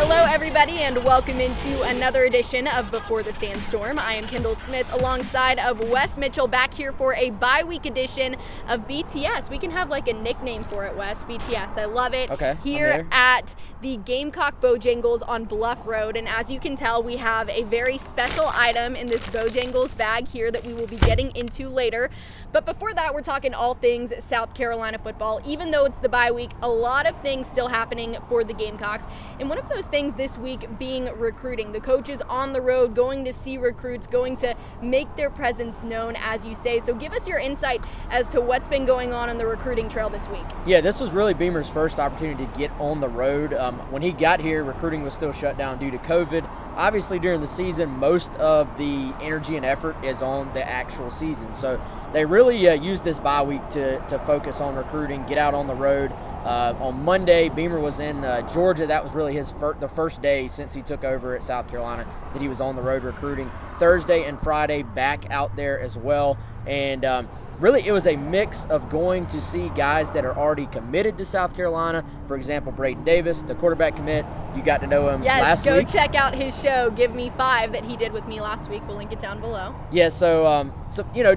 Hello, everybody, and welcome into another edition of Before the Sandstorm. I am Kendall Smith alongside of Wes Mitchell, back here for a bye-week edition of BTS. We can have like a nickname for it, Wes. BTS. I love it. Okay. Here at the Gamecock Bojangles on Bluff Road, and as you can tell, we have a very special item in this Bojangles bag here that we will be getting into later. But before that, we're talking all things South Carolina football. Even though it's the bye week, a lot of things still happening for the Gamecocks. And one of those things this week being recruiting. The coaches on the road, going to see recruits, going to make their presence known, as you say. So give us your insight as to what's been going on the recruiting trail this week. Yeah, this was really Beamer's first opportunity to get on the road. When he got here, recruiting was still shut down due to COVID. Obviously, during the season, most of the energy and effort is on the actual season. So they really used this bye week to focus on recruiting, get out on the road. On Monday, Beamer was in Georgia. That was really the first day since he took over at South Carolina that he was on the road recruiting. Thursday and Friday, back out there as well. And really, it was a mix of going to see guys that are already committed to South Carolina. For example, Braden Davis, the quarterback commit. You got to know him last week. Yes, go check out his show, Give Me 5, that he did with me last week. We'll link it down below. Yeah, so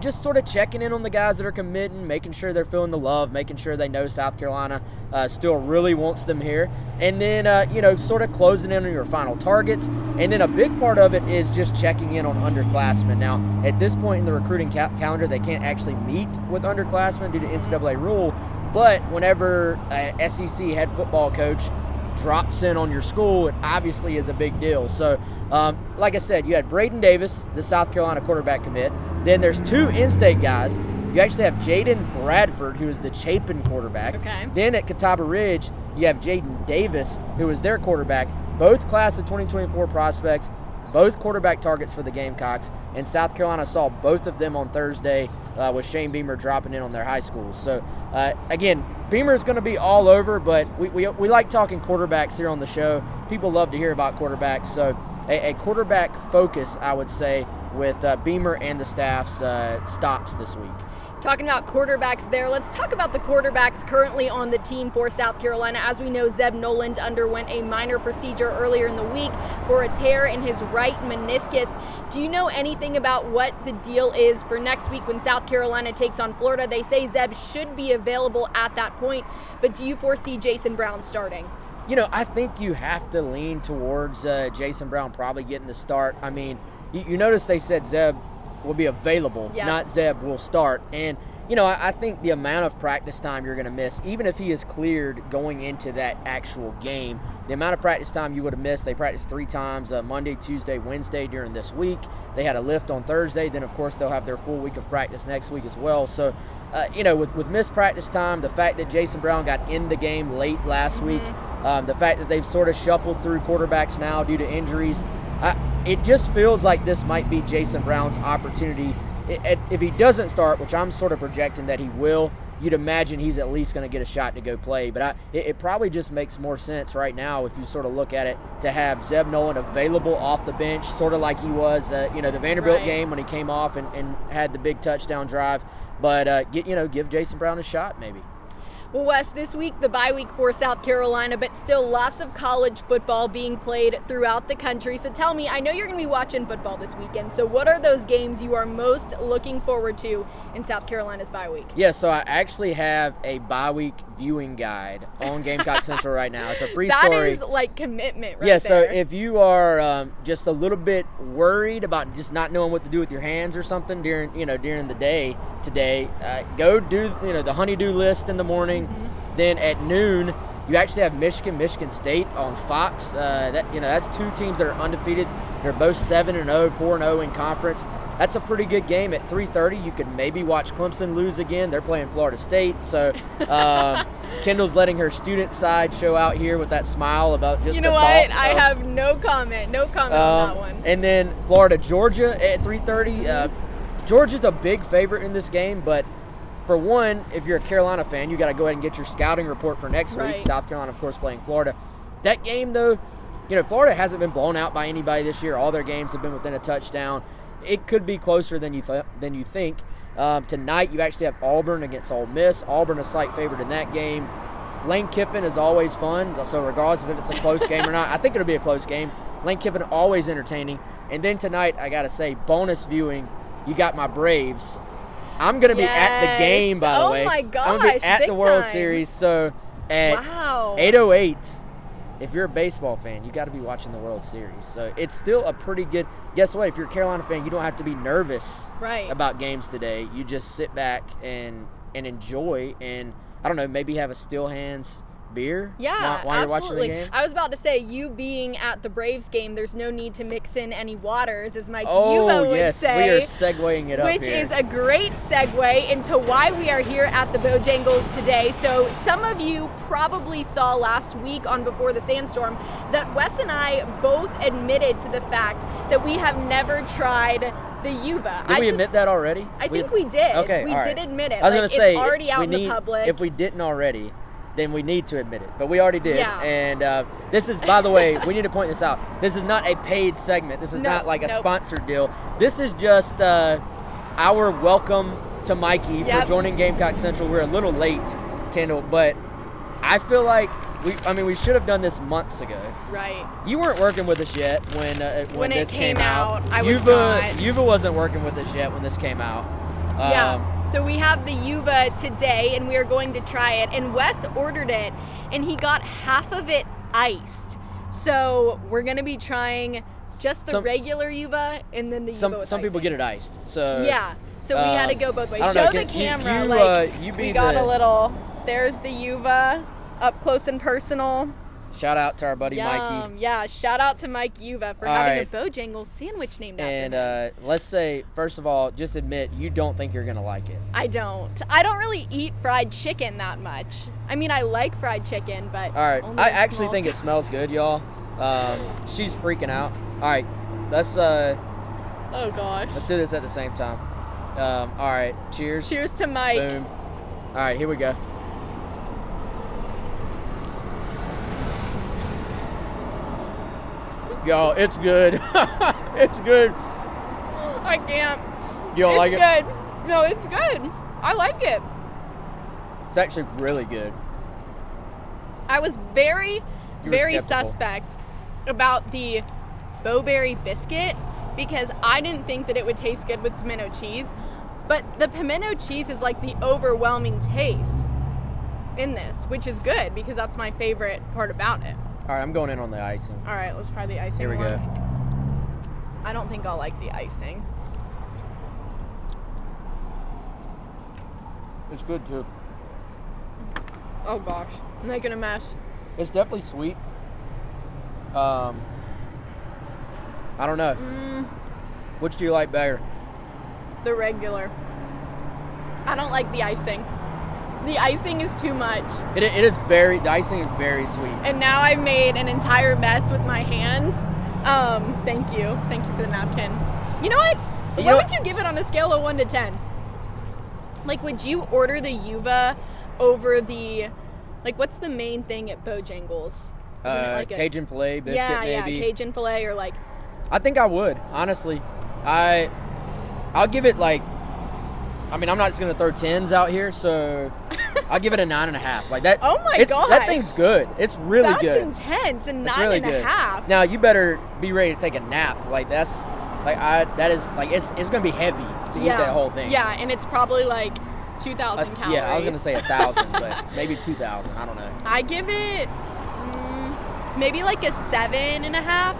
just sort of checking in on the guys that are committing, making sure they're feeling the love, making sure they know South Carolina still really wants them here. And then, sort of closing in on your final targets. And then a big part of it is just checking in on underclassmen. Now, at this point in the recruiting calendar, they can't actually meet with underclassmen due to NCAA rule. But whenever a SEC head football coach drops in on your school, it obviously is a big deal. So, like I said, you had Braden Davis, the South Carolina quarterback commit. Then there's two in-state guys. You actually have Jaden Bradford, who is the Chapin quarterback. Okay. Then at Catawba Ridge, you have Jaden Davis, who is their quarterback. Both class of 2024 prospects, both quarterback targets for the Gamecocks. And South Carolina saw both of them on Thursday with Shane Beamer dropping in on their high schools. So, again, Beamer is going to be all over, but we like talking quarterbacks here on the show. People love to hear about quarterbacks. So a quarterback focus, I would say, with Beamer and the staff's stops this week. Talking about quarterbacks there, let's talk about the quarterbacks currently on the team for South Carolina. As we know, Zeb Noland underwent a minor procedure earlier in the week for a tear in his right meniscus. Do you know anything about what the deal is for next week when South Carolina takes on Florida? They say Zeb should be available at that point, but do you foresee Jason Brown starting? I think you have to lean towards Jason Brown probably getting the start. I mean, you notice they said Zeb will be available, not Zeb will start. And, I think the amount of practice time you're going to miss, even if he is cleared going into that actual game, the amount of practice time you would have missed. They practiced 3 times, Monday, Tuesday, Wednesday during this week. They had a lift on Thursday. Then, of course, they'll have their full week of practice next week as well. So, with missed practice time, the fact that Jason Brown got in the game late last week, the fact that they've sort of shuffled through quarterbacks now due to injuries, it just feels like this might be Jason Brown's opportunity. If he doesn't start, which I'm sort of projecting that he will, you'd imagine he's at least going to get a shot to go play. But it probably just makes more sense right now, if you sort of look at it, to have Zeb Noland available off the bench, sort of like he was, the Vanderbilt game when he came off and had the big touchdown drive. But, give Jason Brown a shot maybe. Well, Wes, this week, the bye week for South Carolina, but still lots of college football being played throughout the country. So tell me, I know you're going to be watching football this weekend, so what are those games you are most looking forward to in South Carolina's bye week? Yeah, so I actually have a bye week viewing guide on Gamecock Central right now. It's a free story. That is like commitment right there. Yeah, so if you are just a little bit worried about just not knowing what to do with your hands or something during the day today, go do the honeydew list in the morning. Then at noon, you actually have Michigan State on Fox. That's 2 teams that are undefeated. They're both 7-0, 4-0 in conference. That's a pretty good game. At 3:30, you could maybe watch Clemson lose again. They're playing Florida State. So Kendall's letting her student side show out here with that smile about just I have no comment on that one. And then Florida-Georgia at 3:30. Georgia's a big favorite in this game, but for one, if you're a Carolina fan, you got to go ahead and get your scouting report for next week. South Carolina, of course, playing Florida. That game, though, Florida hasn't been blown out by anybody this year. All their games have been within a touchdown. It could be closer than you think. Tonight, you actually have Auburn against Ole Miss. Auburn a slight favorite in that game. Lane Kiffin is always fun. So regardless of if it's a close game or not, I think it'll be a close game. Lane Kiffin always entertaining. And then tonight, I got to say, bonus viewing, you got my Braves. I'm going to be at the game, by the way. Oh, my gosh. I'm going to be at the World Series. So at 8:08, if you're a baseball fan, you got to be watching the World Series. So it's still a pretty good – guess what? If you're a Carolina fan, you don't have to be nervous about games today. You just sit back and enjoy, and I don't know, maybe have a still hands beer while you're watching the game. I was about to say, you being at the Braves game, there's no need to mix in any waters, as Mike Yuba would say. We are segueing it up which here. is a great segue into why we are here at the Bojangles today. So some of you probably saw last week on Before the Sandstorm that Wes and I both admitted to the fact that we have never tried the Yuba. Did we admit that already? I think we did. Okay, we did admit it. I was going to say, it's already out in the public. If we didn't already, then we need to admit it. But we already did. Yeah. And this is, by the way, we need to point this out. This is not a paid segment. This is not like a sponsored deal. This is just our welcome to Mikey for joining Gamecock Central. We're a little late, Kendall, but I feel like we should have done this months ago. Right. You weren't working with us yet when this came out. I was not. Yuba wasn't working with us yet when this came out. So we have the Yuba today, and we are going to try it. And Wes ordered it, and he got half of it iced. So we're going to be trying just the regular Yuba and then the Yuba with some people icing. get it iced. So so we had to go both ways. Show the camera. We got a little. There's the Yuba up close and personal. Shout out to our buddy Mikey. Yeah, shout out to Mike Yuba for having a Bojangles sandwich named after him. And let's say, first of all, just admit you don't think you're going to like it. I don't really eat fried chicken that much. I mean, I like fried chicken, but all right, I actually think it smells good, y'all. She's freaking out. All right, let's oh gosh. Let's do this at the same time. All right, cheers. Cheers to Mike. Boom. All right, here we go. Yo, it's good. It's good. I can't. You don't like it? It's good. No, it's good. I like it. It's actually really good. I was very suspect about the Bo-Berry biscuit because I didn't think that it would taste good with pimento cheese. But the pimento cheese is like the overwhelming taste in this, which is good because that's my favorite part about it. All right, I'm going in on the icing. All right, let's try the icing. Here we go. I don't think I'll like the icing. It's good too. Oh gosh, I'm making a mess. It's definitely sweet. I don't know. Which do you like better? The regular. I don't like the icing. The icing is too much. It is very, the icing is very sweet. And now I've made an entire mess with my hands. Thank you. Thank you for the napkin. You know what? What would you give it on a scale of 1 to 10? Like, would you order the Yuba over the, like, what's the main thing at Bojangles? Like Cajun filet biscuit, maybe. Yeah, Cajun filet or like. I think I would, honestly. I'll give it like, I mean, I'm not just going to throw 10s out here, so I'll give it a 9.5. Like that. Oh my gosh. That thing's good. It's really good. That's intense. And it's really 9.5. Now you better be ready to take a nap. Like that is like it's going to be heavy to eat that whole thing. Yeah, and it's probably like 2,000 calories. Yeah, I was going to say 1,000, but maybe 2,000. I don't know. I give it maybe like a 7.5.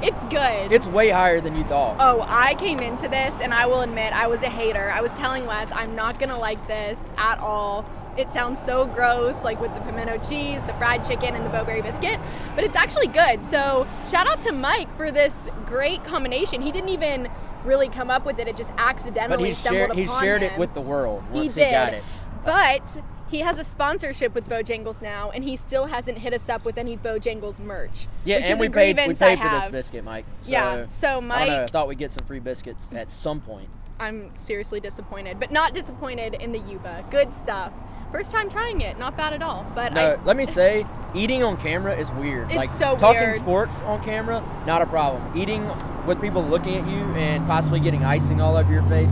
It's good. It's way higher than you thought. Oh, I came into this, and I will admit, I was a hater. I was telling Wes, I'm not going to like this at all. It sounds so gross, like with the pimento cheese, the fried chicken, and the Bo-Berry biscuit, but it's actually good. So shout out to Mike for this great combination. He didn't even really come up with it. It just accidentally stumbled upon him. He shared it with the world once he got it. But he has a sponsorship with Bojangles now, and he still hasn't hit us up with any Bojangles merch. Yeah, and we paid for this biscuit, Mike. So, so Mike, I don't know, I thought we'd get some free biscuits at some point. I'm seriously disappointed, but not disappointed in the Yuba. Good stuff. First time trying it, not bad at all. But let me say, eating on camera is weird. It's like so talking weird. Sports on camera, not a problem. Eating with people looking at you and possibly getting icing all over your face,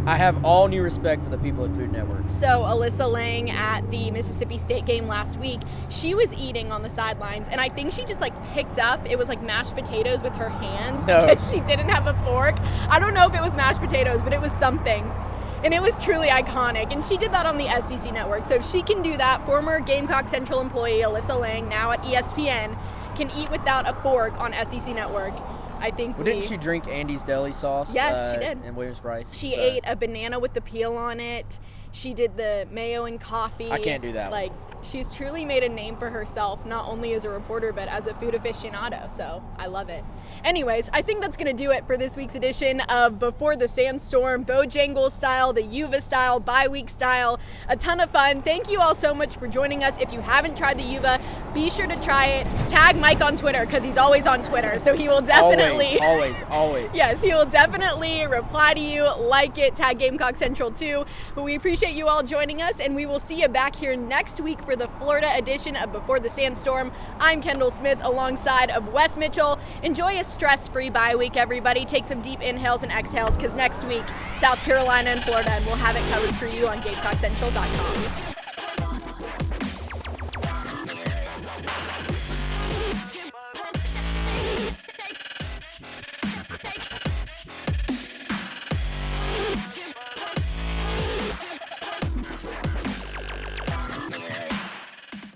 I have all new respect for the people at Food Network. So Alyssa Lang at the Mississippi State game last week, she was eating on the sidelines, and I think she just like picked up, it was like mashed potatoes with her hands because she didn't have a fork. I don't know if it was mashed potatoes, but it was something. And it was truly iconic. And she did that on the SEC network. So if she can do that, former Gamecock Central employee Alyssa Lang, now at ESPN, can eat without a fork on SEC network. I think didn't she drink Andy's Deli sauce? Yes, she did. And Williams-Brice. She ate a banana with the peel on it. She did the mayo and coffee. I can't do that. Like, she's truly made a name for herself, not only as a reporter, but as a food aficionado. So I love it. Anyways, I think that's going to do it for this week's edition of Before the Sandstorm, Bojangles style, the Yuva style, bye-week style. A ton of fun. Thank you all so much for joining us. If you haven't tried the Yuva, be sure to try it. Tag Mike on Twitter because he's always on Twitter. So he will definitely... Always. Yes, he will definitely reply to you, like it, tag Gamecock Central too. But we appreciate you all joining us, and we will see you back here next week for the Florida edition of Before the Sandstorm. I'm Kendall Smith alongside of Wes Mitchell. Enjoy a stress-free bye week, everybody. Take some deep inhales and exhales because next week, South Carolina and Florida, and we'll have it covered for you on GamecockCentral.com.